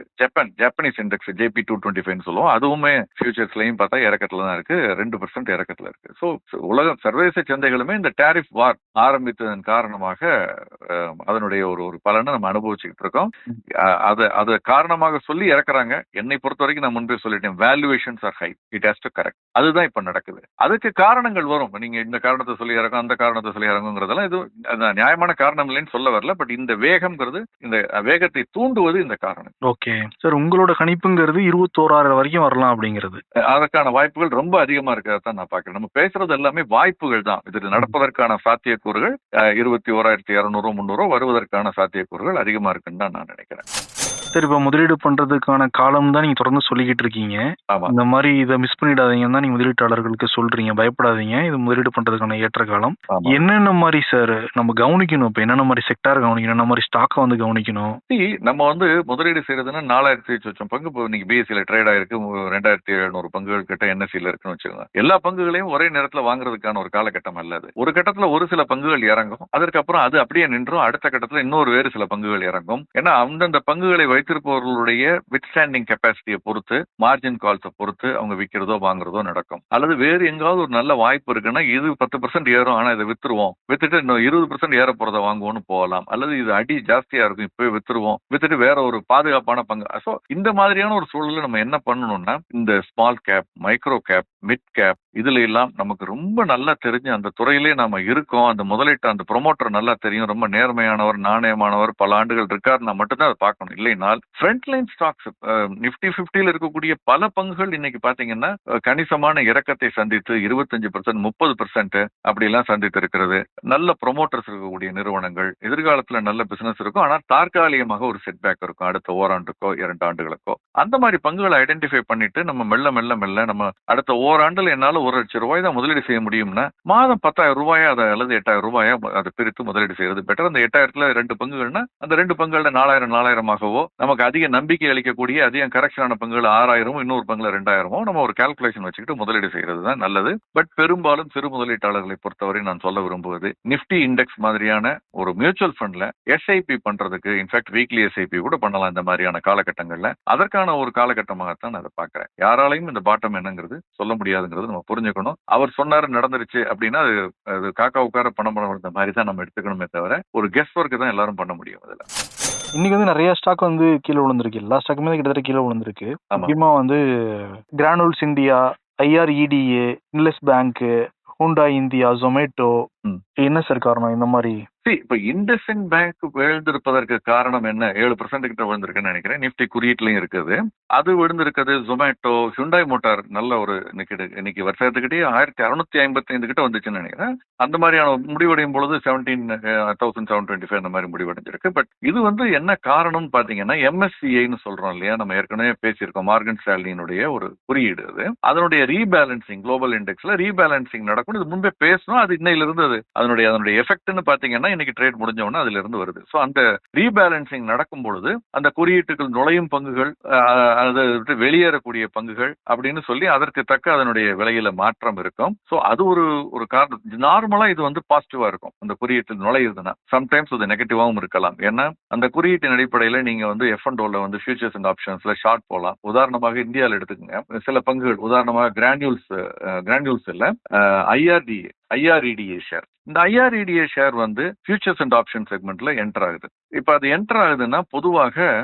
ஜப்பானீஸ் இண்டெக்ஸ் JP 225 சொல்லுவோம், அதுவுமே ஃபியூச்சர்ஸ்லயும் பார்த்தா இறக்கத்துல தான் இருக்கு, 2% இறக்கத்துல இருக்கு. ஸோ உலக சர்வதேச சந்தைகளுமே இந்த டாரிஃப் வார் ஆரம்பித்ததன் காரணமாக அதனுடைய ஒரு பலனை நம்ம அனுபவிச்சுக்கிட்டு இருக்கோம். அதை காரணமாக சொல்லி இறக்குறாங்க. என்னை பொறுத்த வரைக்கும் நான் முன்பே சொல்லிட்டேன், valuations are high, it has to correct. அதுதான் இப்ப நடக்குது. அதுக்கு காரணங்கள் வரும். நீங்க இந்த காரணத்தை சொல்லி இறக்கும், அந்த காரணத்தை சொல்லி இறங்குங்கிறதெல்லாம் இது நியாயமான காரணம் இல்லைன்னு சொல்ல வரல. பட் இந்த வேகம்ங்கிறது, இந்த வேகத்தை தூண்டுவது இந்த காரணம். ஓகே சார், உங்களோட கணிப்புங்கிறது 21,000 வரைக்கும் வரலாம் அப்படிங்கிறது. அதற்கான வாய்ப்புகள் ரொம்ப அதிகமா இருக்கிறதான் நான் பாக்கிறேன். நம்ம பேசுறது எல்லாமே வாய்ப்புகள் தான். இது நடப்பதற்கான சாத்தியக்கூறுகள் 21,200 300 வருவதற்கான சாத்தியக்கூறுகள் அதிகமா இருக்குன்னு தான் நான் நினைக்கிறேன். சரி, இப்ப முதலீடு பண்றதுக்கான காலம் தான் நீங்க தொடர்ந்து சொல்லிக்கிட்டு இருக்கீங்க. இந்த மாதிரி இதை மிஸ் பண்ணிடாதீங்கன்னு தான் நீங்க முதலீட்டாளர்களுக்கு சொல்றீங்க. பயப்படாதீங்க, இது முதலீடு பண்றதுக்கான ஏற்ற காலம். என்னென்ன மாதிரி சார் நம்ம கவனிக்கணும்? இப்ப என்னென்ன மாதிரி செக்டார் கவனிக்கணும், என்ன மாதிரி ஸ்டாக்கை வந்து கவனிக்கணும்? நம்ம வந்து முதலீடு செய்யறதுன்னா 4,000 பங்கு இப்போ இன்னைக்கு BSEல ட்ரேட் ஆயிருக்கு. 2,700 பங்குகள் கிட்ட NSEல இருக்குன்னு வச்சுக்கோங்க. எல்லா பங்குகளையும் ஒரே நேரத்துல வாங்குறதுக்கான ஒரு காலகட்டம் அல்ல அது. ஒரு கட்டத்துல ஒரு சில பங்குகள் இறங்கும், அதற்கப்புறம் அது அப்படியே நின்றும். அடுத்த கட்டத்துல இன்னொரு வேறு சில பங்குகள் இறங்கும். ஏன்னா அந்தந்த பங்குகளை வைத்திருப்பவர்களுடைய வித்ஸ்டாண்டிங் கெப்பாசிட்டியை பொறுத்து, மார்ஜின் கால்ஸை பொறுத்து அவங்க விற்கிறதோ வாங்குறதோ நடக்கும். அல்லது வேறு எங்காவது ஒரு நல்ல வாய்ப்பு இருக்குன்னா இது 10% ஏறும், ஆனா இதை வித்துட்டு இன்னும் 20% ஏற போறதை வாங்குவோம்னு போகலாம். அல்லது இது அடி ஜாஸ்தியா இருக்கும், இப்பவே வித்துட்டு வேற ஒரு பாதுகாப்பான பங்கு. ஸோ இந்த மாதிரியான ஒரு சூழல்ல நம்ம என்ன பண்ணணும்னா, இந்த small cap, micro gap, mid cap, இதுல எல்லாம் நமக்கு ரொம்ப நல்லா தெரிஞ்சு அந்த துறையிலே நாம இருக்கோம், அந்த முதலீட்டு அந்த ப்ரொமோட்டர் நல்லா தெரியும், ரொம்ப நேர்மையானவர், நாணயமானவர், பல ஆண்டுகள் இருக்காருன்னா மட்டும்தான் அதை பார்க்கணும். இல்லைனால் ஃப்ரண்ட்லைன் ஸ்டாக்ஸ் நிப்டி 50ல இருக்கக்கூடிய பல பங்குகள் இன்னைக்கு பாத்தீங்கன்னா கணிசமான இறக்கத்தை சந்தித்து 25% 30% அப்படி எல்லாம் சந்தித்து இருக்கிறது. நல்ல ப்ரொமோட்டர்ஸ் இருக்கக்கூடிய நிறுவனங்கள், எதிர்காலத்துல நல்ல பிசினஸ் இருக்கும், ஆனால் தற்காலிகமாக ஒரு செட்பேக் இருக்கும், அடுத்த ஓராண்டுக்கோ 2 ஆண்டுகளுக்கோ. அந்த மாதிரி பங்குகளை ஐடென்டிஃபை பண்ணிட்டு நம்ம மெல்ல நம்ம அடுத்த ஓராண்டுல என்னால ₹1,00,000 தான் முதலீடு செய்ய முடியும்னா மாதம் ₹10,000 அல்லது ₹8,000 அதை பிரித்து முதலீடு செய்யறது பெட்டர். அந்த 8,000ல 2 பங்குகள்னா அந்த 2 பங்குகள்ல 4,000 நமக்கு அதிக நம்பிக்கை அளிக்கக்கூடிய அதிக கரெக்ஷனான பங்குகள் 6,000, இன்னொரு பங்குல 2,000 நம்ம ஒரு கால்குலேஷன் வச்சுக்கிட்டு முதலீடு செய்யறது தான் நல்லது. பட் பெரும்பாலும் சிறு முதலீட்டாளர்களை பொறுத்தவரை நான் சொல்ல விரும்புவது, நிப்டி இண்டெக்ஸ் மாதிரியான ஒரு மியூச்சுவல் ஃபண்ட்ல SIP பண்றதுக்கு, இன்ஃபேக்ட் வீக்லி SIP கூட பண்ணலாம் இந்த மாதிரியான காலகட்டங்கள்ல. அதற்கான ஒரு காலகட்டமாகத்தான் நான் அதை பாக்குறேன். யாராலையும் இந்த பாட்டம் என்னங்கிறது சொல்ல முடியாதுங்கிறது நம்ம புரிஞ்சுக்கணும். அவர் சொன்னாரு நடந்துருச்சு அப்படின்னா அது காக்கா உட்கார பணம் இந்த மாதிரி தான் நம்ம எடுத்துக்கணுமே தவிர ஒரு கெஸ் ஒர்க்கு தான் எல்லாரும் பண்ண முடியும். அதுல இன்னைக்கு வந்து நிறைய ஸ்டாக் வந்து கீழே விழுந்திருக்கு. எல்லா ஸ்டாக்குமே கிட்டத்தட்ட கீழே விழுந்திருக்கு. முக்கியமா வந்து கிரானுல்ஸ் இந்தியா, IREDA, இன்லெஸ் பேங்க், ஹூண்டாய் இந்தியா, ஜொமேட்டோ. என்ன சார் காரணம் இந்த மாதிரி? இப்ப இண்டஸ்இண்ட் பேங்க் விழுந்திருப்பதற்கு காரணம் என்ன? 7% கிட்ட விழுந்திருக்குன்னு நினைக்கிறேன். நிப்டி குறியீட்லயும் இருக்குது, அது விழுந்திருக்குது. ஜொமேட்டோ, ஹுண்டாய் மோட்டார் நல்ல ஒரு இன்னைக்கு வருஷத்துக்கிட்டே 1,655 கிட்ட வந்துச்சுன்னு நினைக்கிறேன். அந்த மாதிரியான முடிவடையும் பொழுது 17,725 அந்த மாதிரி முடிவடைஞ்சிருக்கு. பட் இது வந்து என்ன காரணம்னு பாத்தீங்கன்னா, MSCIன்னு சொல்றோம் இல்லையா, நம்ம ஏற்கனவே பேசியிருக்கோம், மார்கன் ஸ்டான்லியினுடைய ஒரு குறியீடு. அது அதனுடைய ரீபேலன்சிங், குளோபல் இண்டெக்ஸ்ல ரீபேலன்சிங் நடக்கும். இது முன்பே பேசணும், அது இன்னையில இருந்து அதனுடைய எஃபெக்ட்னு பாத்தீங்கன்னா இன்னைக்கு ட்ரேட் முடிஞ்ச உடனே அதுல இருந்து வருது. சோ அந்த ரீபேலன்சிங் நடக்கும் பொழுது அந்த குறியீட்டுகள் நுழையும் பங்குகள், அதை விட்டு வெளியேறக்கூடிய பங்குகள் அப்படின்னு சொல்லி அதற்கு தக்க அதனுடைய விலையில மாற்றம் இருக்கும். சோ அது ஒரு காரணம். நார்மலா இது வந்து பாசிட்டிவா இருக்கும் அந்த குறியீட்டில் நுழையுதுன்னா. சம்டைம்ஸ் அது நெகட்டிவாவும் இருக்கலாம். ஏன்னா அந்த குறியீட்டின் அடிப்படையில நீங்க வந்து F&Oல வந்து ஃபியூச்சர்ஸ் அண்ட் ஆப்ஷன்ஸ்ல ஷார்ட் போலாம். உதாரணமாக இந்தியாவில் எடுத்துக்கங்க, சில பங்குகள், உதாரணமாக கிரானியூல்ஸ் இல்ல, IREDA ஷேர். இந்த IREDA ஷேர் வந்து ஃபியூச்சர்ஸ் அண்ட் ஆப்ஷன் செக்மெண்ட்ல என்டர் ஆகுது. இப்ப அது என்டர் ஆகுதுன்னா பொதுவாக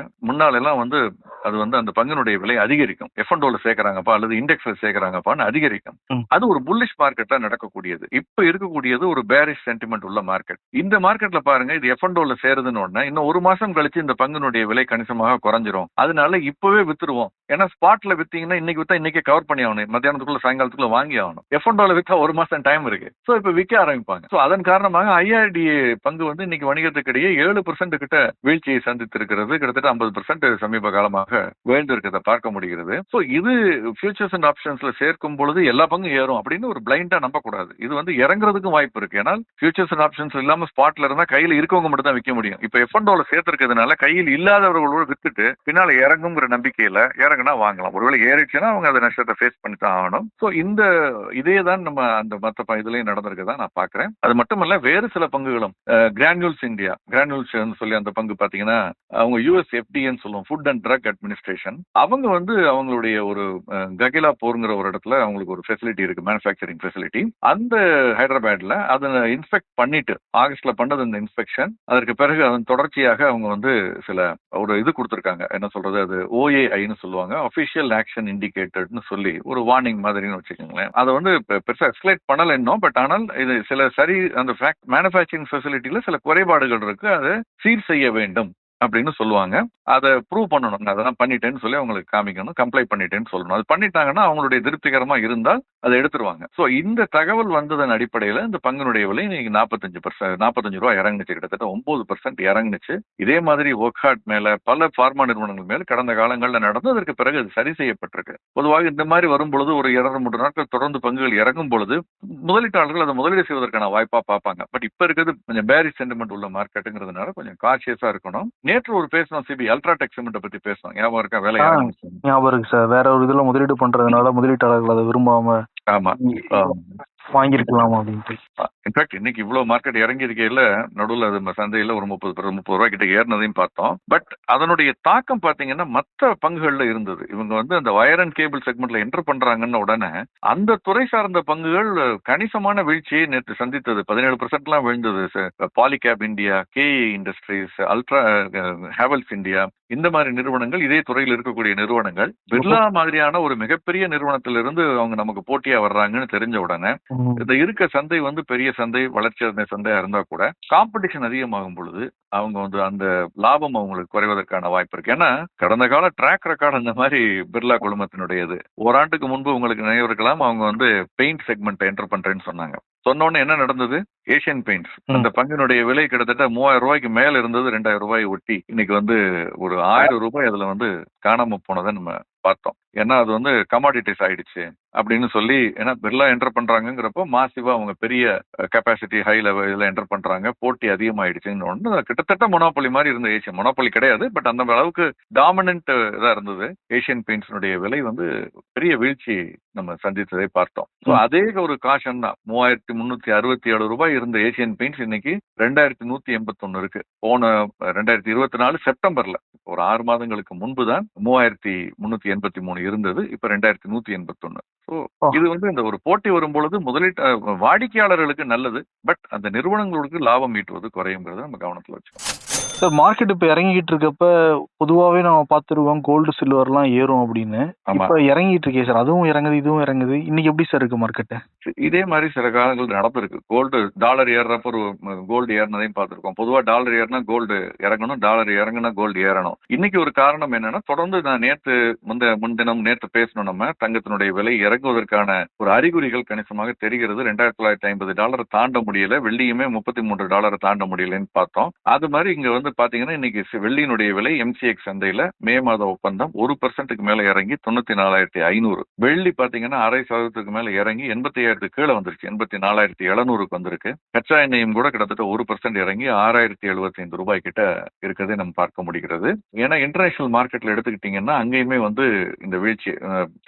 முன்னால எல்லாம் வந்து அது வந்து அந்த பங்கினுடைய விலை அதிகரிக்கும். F&Oல சேர்க்கறாங்கப்பா அல்லது இண்டெக்ஸ்ல சேர்க்கறாங்கப்பான்னு அதிகரிக்கும். அது ஒரு புல்லிஷ் மார்க்கெட்ல நடக்கக்கூடியது. இப்ப இருக்கக்கூடியது ஒரு பேரிஷ் சென்டிமெண்ட் உள்ள மார்க்கெட். இந்த மார்க்கெட்ல பாருங்க, இது F&Oல சேருதுன்னு உடனே இன்னும் ஒரு மாசம் கழிச்சு இந்த பங்கினுடைய விலை கணிசமாக குறைஞ்சிரும். அதனால இப்பவே வித்துருவோம். ஏன்னா ஸ்பாட்ல வித்தீங்கன்னா இன்னைக்கு வித்தா இன்னைக்கே கவர் பண்ணி ஆகணும், மத்தியானத்துக்குள்ள சாயங்காலத்துக்குள்ள வாங்கி ஆகணும். F&Oல வித்தா ஒரு மாசம் டைம் இருக்கு. சோ இப்ப விற்க ஆரம்பிப்பாங்க. சோ அதன் காரணமாக IREDA பங்கு வந்து இன்னைக்கு வணிகத்துக்கிடையே 7% கிட்ட வீழ்ச்சியை சந்தித்திருக்கிறது. கிட்டத்தட்ட 50% சமீப காலமாக வீழ்ந்திருக்கிறத பார்க்க முடிகிறது. சோ இது ஃபியூச்சர்ஸ் அண்ட் ஆப்ஷன்ஸ்ல சேர்க்கும் பொழுது எல்லா பங்கும் ஏறும் அப்படின்னு ஒரு பிளைண்டா நம்ப கூடாது. இது வந்து இறங்குறதுக்கும் வாய்ப்பு இருக்கு. ஏன்னா ஃபியூச்சர்ஸ் அண்ட் ஆப்ஷன்ஸ் இல்லாம ஸ்பாட்ல இருந்தா கையில இருக்கவங்க மட்டும் தான் விற்க முடியும். இப்ப F&Oல சேர்த்திருக்கிறதுனால கையில் இல்லாதவர்களோட வித்துட்டு பின்னால இறங்குங்கிற நம்பிக்கையில இறங்குனா வாங்கலாம். ஒருவேளை ஏறிச்சுன்னா அவங்க அதை நஷ்டத்தை ஃபேஸ் பண்ணி தான் ஆகணும். சோ இதே தான் நம்ம அந்த மற்ற இதுலயும் நடந்திருக்கதான் நான் பாக்குறேன். அது மட்டுமல்ல வேறு சில பங்குகளும் கிரானியூல்ஸ் இந்தியா, கிரானியூல்ஸ் சொல்லி அந்த பங்கு பாத்தீங்கன்னா அவங்க USFDA சொல்லுவோம், ஃபுட் அண்ட் ட்ரக் அட்மினிஸ்ட்ரேஷன். அவங்க அவங்களுடைய ஒரு ககிலா போருங்கிற ஒரு இடத்துல அவங்களுக்கு ஒரு ஃபெசிலிட்டி இருக்கு, மேனுஃபேக்சரிங் ஃபெசிலிட்டி. அந்த ஹைதராபாத்ல அதை இன்ஸ்பெக்ட் பண்ணிட்டு ஆகஸ்ட்ல பண்ணது இந்த இன்ஸ்பெக்ஷன். அதற்கு பிறகு அதன் தொடர்ச்சியாக அவங்க சில ஒரு இது கொடுத்திருக்காங்க, என்ன சொல்றது, அது OAIன்னு சொல்லுவாங்க, அபிஷியல் ஆக்ஷன் இண்டிகேட்டர்னு சொல்லி ஒரு வார்னிங் மாதிரின்னு வச்சுக்கோங்களேன். அதை பெருசா எக்ஸ்பிளைட் பண்ணல இன்னும். பட் ஆனால் இது சில அந்த மேனுஃபேக்சரிங் ஃபெசிலிட்டியில சில குறைபாடுகள் இருக்கு, அதை சீர் செய்ய வேண்டும் அப்படின்னு சொல்லுவாங்க. அதை ப்ரூவ் பண்ணணும், அதெல்லாம் பண்ணிட்டேன்னு சொல்லி அவங்களுக்கு காமிக்கணும், கம்ப்ளை பண்ணிட்டேன்னு சொல்லணும். அது பண்ணிட்டாங்கன்னா அவங்களுடைய திருப்திகரமா இருந்தால் அதை எடுத்துருவாங்க. ஸோ இந்த தகவல் வந்ததன் அடிப்படையில் இந்த பங்கினுடைய விலை இன்னைக்கு 45 ரூபாய் இறங்குச்சு, கிட்டத்தட்ட 9% இறங்குச்சு. இதே மாதிரி ஒர்க்ஹார்ட் மேல பல பார்மா நிறுவனங்கள் மேல கடந்த காலங்களில் நடந்து அதற்கு பிறகு அது சரி செய்யப்பட்டிருக்கு. பொதுவாக இந்த மாதிரி வரும் பொழுது ஒரு 2-3 நாட்கள் தொடர்ந்து பங்குகள் இறங்கும் பொழுது முதலீட்டாளர்கள் அதை முதலீடு செய்வதற்கான வாய்ப்பா பார்ப்பாங்க. பட் இப்ப இருக்கிறது கொஞ்சம் பேரிஷ் சென்டிமெண்ட் உள்ள மார்க்கெட்டுங்கிறதுனால கொஞ்சம் காஷியஸா இருக்கணும். நேற்று ஒரு பேசணும், சிபி அல்ட்ராடெக் சிமெண்ட் பத்தி பேசணும், ஞாபகம் இருக்கா? வேலை ஞாபகம் இருக்கு சார். வேற ஒரு இதுல முதலீடு பண்றதுனால முதலீட்டாளர்கள் அதை விரும்பாம ஆமா வாங்கிருக்கலாமா அப்படின்ட்டு. இன்ஃபேக்ட் இன்னைக்கு இவ்வளவு மார்க்கெட் இறங்கி இருக்கையில நடுவில் அது சந்தையில ஒரு 30 ரூபாய் கிட்ட ஏறினதையும் பார்த்தோம். பட் அதனுடைய தாக்கம் பாத்தீங்கன்னா மற்ற பங்குகள்ல இருந்தது. இவங்க அந்த வயர் அண்ட் கேபிள் செக்மெண்ட்ல என்டர் பண்றாங்கன்னு உடனே அந்த துறை சார்ந்த பங்குகள் கணிசமான வீழ்ச்சியை நேற்று சந்தித்தது. 17% விழுந்தது. Polycab India, KE industries, ultra Havells India, இந்த மாதிரி நிறுவனங்கள், இதே துறையில் இருக்கக்கூடிய நிறுவனங்கள், பிர்லா மாதிரியான ஒரு மிகப்பெரிய நிறுவனத்திலிருந்து அவங்க நமக்கு போட்டியா வர்றாங்கன்னு தெரிஞ்ச உடனே இந்த இருக்க சந்தை பெரிய சந்தை, வளர்ச்சி அடைந்த சந்தையா இருந்தா கூட காம்படிஷன் அதிகமாகும் பொழுது அவங்க அந்த லாபம் அவங்களுக்கு குறைவதற்கான வாய்ப்பு இருக்கு. ஏன்னா கடந்த கால ட்ராக் ரெக்கார்டு அந்த மாதிரி பிர்லா குழுமத்தினுடையது. ஓராண்டுக்கு முன்பு உங்களுக்கு நினைவு இருக்கலாம், அவங்க பெயிண்ட் செக்மெண்ட் என்டர் பண்றேன்னு சொன்னாங்க. சொன்னோன்னு என்ன நடந்தது? ஏசியன் பெயிண்ட்ஸ் அந்த பங்கினுடைய விலை கிட்டத்தட்ட 3000 ரூபாய்க்கு மேல இருந்தது. 2000 ரூபாய் ஒட்டி இன்னைக்கு ஒரு 1000 ரூபாய் அதுல காணாம போனதை நம்ம பார்த்தோம். ஏன்னா அது கமாடிட்டிஸ் ஆயிடுச்சு அப்படின்னு சொல்லி. ஏன்னா பிர்லா என்டர் பண்றாங்கிறப்போ மாசிவா அவங்க பெரிய கெப்பாசிட்டி ஹை லெவல் என்டர் பண்றாங்க, போட்டி அதிகமாயிடுச்சுன்னு கிட்டத்தட்ட மொனோபொலி மாதிரி இருந்த ஏசியன், மொனோபொலி கிடையாது பட் அந்த அளவுக்கு டாமினன்ட் இதா இருந்தது. ஏசியன் பெயிண்ட்ஸ்னுடைய விலை பெரிய வீழ்ச்சி நம்ம சந்தித்ததை பார்த்தோம். அதே ஒரு காஷன் தான். 3367 ரூபாய் இருந்த ஏசியன் பெயிண்ட்ஸ் இன்னைக்கு 2181 இருக்கு. போன 2024 செப்டம்பர்ல, ஒரு 6 மாதங்களுக்கு முன்புதான் 3383 இருந்தது. இப்ப 2181. இது இந்த ஒரு போட்டி வரும் பொழுது வாடிக்கையாளர்களுக்கு நல்லது, பட் அந்த நிறுவனங்களுக்கு லாபம் ஈட்டுவது குறையுங்கிறத நம்ம கவனத்துல வச்சுக்கோம். சார், மார்க்கெட் இப்ப இறங்கிட்டு இருக்கப்ப பொதுவாவே நம்ம பார்த்துருவோம் கோல்டு சில்வர்லாம் ஏறும் அப்படின்னு. இப்ப இறங்கிட்டு இருக்கே சார், அதுவும் இறங்குது இதுவும் இறங்குது. இன்னைக்கு எப்படி சார் இருக்கு மார்க்கெட்? இதே மாதிரி சில காலங்கள் நடந்திருக்கு. கோல்டு டாலர் ஏறுறப்ப ஒரு கோல்டு ஏறினதையும் பார்த்திருக்கோம். பொதுவா டாலர் ஏறினா கோல்டு இறங்கணும், டாலர் இறங்குனா கோல்டு ஏறணும். இன்னைக்கு ஒரு காரணம் என்னன்னா, தொடர்ந்து நான் நேற்று பேசணும், நம்ம தங்கத்தினுடைய விலை இறங்குவதற்கான ஒரு அறிகுறிகள் கணிசமாக தெரிகிறது. $2950 தாண்ட முடியல, வெள்ளியுமே $33 தாண்ட முடியலன்னு பார்த்தோம். அது மாதிரி இங்க பாத்தீங்கன்னா இன்னைக்கு வெள்ளியினுடைய விலை MCX சந்தையில மே மாத ஒப்பந்தம் 1% மேல இறங்கி 94,500. வெள்ளி பாத்தீங்கன்னா 0.5% மேல இறங்கி 85,000 கீழே வந்துருச்சு, 84,700 வந்திருக்கு. கச்சா எண்ணெயும் கூட கிட்டத்தட்ட 1% இறங்கி 6,075 ரூபாய் கிட்ட இருக்கிறதே நம்ம பார்க்க முடிகிறது. ஏன்னா இன்டர்நேஷனல் மார்க்கெட்ல எடுத்துக்கிட்டீங்கன்னா அங்கேயுமே இந்த வீழ்ச்சி,